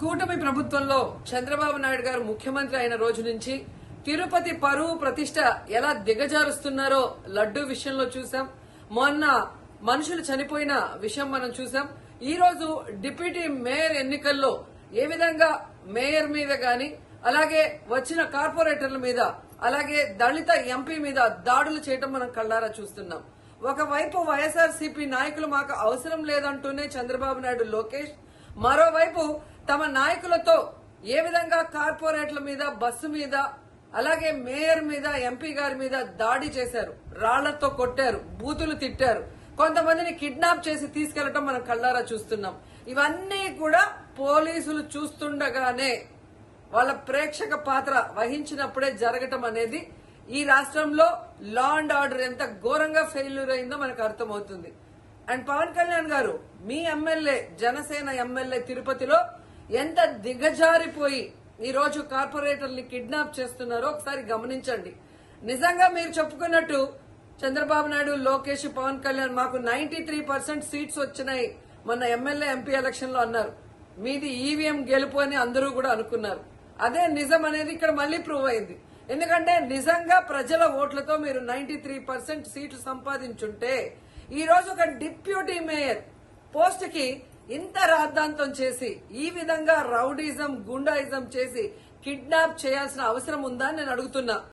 కూటమి ప్రభుత్వంలో చంద్రబాబు నాయుడు గారు ముఖ్యమంత్రి అయిన రోజు నుంచి తిరుపతి పరువు ప్రతిష్ట ఎలా దిగజారుస్తున్నారో లడ్డూ విషయంలో చూసాం. మొన్న మనుషులు చనిపోయిన విషయం మనం చూసాం. ఈ రోజు డిప్యూటీ మేయర్ ఎన్నికల్లో ఏ విధంగా మేయర్ మీద గాని అలాగే వచ్చిన కార్పొరేటర్ల మీద అలాగే దళిత ఎంపీ మీద దాడులు చేయడం మనం కళ్ళారా చూస్తున్నాం. ఒకవైపు వైఎస్ఆర్సీపీ నాయకులు మాకు అవసరం లేదంటూనే చంద్రబాబు నాయుడు లోకేష్, మరోవైపు తమ నాయకులతో ఏ విధంగా కార్పొరేట్ల మీద బస్సు మీద అలాగే మేయర్ మీద ఎంపీ గారి మీద దాడి చేశారు, రాళ్లతో కొట్టారు, బూతులు తిట్టారు, కొంతమందిని కిడ్నాప్ చేసి తీసుకెళ్లడం మనం కళ్ళారా చూస్తున్నాం. ఇవన్నీ కూడా పోలీసులు చూస్తుండగానే వాళ్ళ ప్రేక్షక పాత్ర వహించినప్పుడే జరగటం అనేది ఈ రాష్ట్రంలో లా అండ్ ఆర్డర్ ఎంత ఘోరంగా ఫెయిల్యూర్ అయిందో మనకు అర్థమవుతుంది. అండ్ పవన్ కళ్యాణ్ గారు మీ ఎమ్మెల్యే, జనసేన ఎమ్మెల్యే తిరుపతిలో ఎంత దిగజారిపోయి ఈ రోజు కార్పొరేటర్ని కిడ్నాప్ చేస్తున్నారో ఒకసారి గమనించండి. నిజంగా మీరు చెప్పుకున్నట్టు చంద్రబాబు నాయుడు, లోకేష్, పవన్ కళ్యాణ్ మాకు 93% సీట్స్ వచ్చినాయి మొన్న ఎమ్మెల్యే ఎంపీ ఎలక్షన్ లో అన్నారు. మీది ఈవీఎం గెలుపు అని అందరూ కూడా అనుకున్నారు. అదే నిజం అనేది ఇక్కడ మళ్లీ ప్రూవ్ అయింది. ఎందుకంటే నిజంగా ప్రజల ఓట్లతో మీరు 93% సీట్లు సంపాదించుంటే ఈ రోజు ఒక డిప్యూటీ మేయర్ పోస్ట్ కి ఇంత రాద్ధాంతం చేసి ఈ విధంగా రౌడీజం, గుండాయిజం చేసి కిడ్నాప్ చేయాల్సిన అవసరం ఉందా అని నేను అడుగుతున్నా.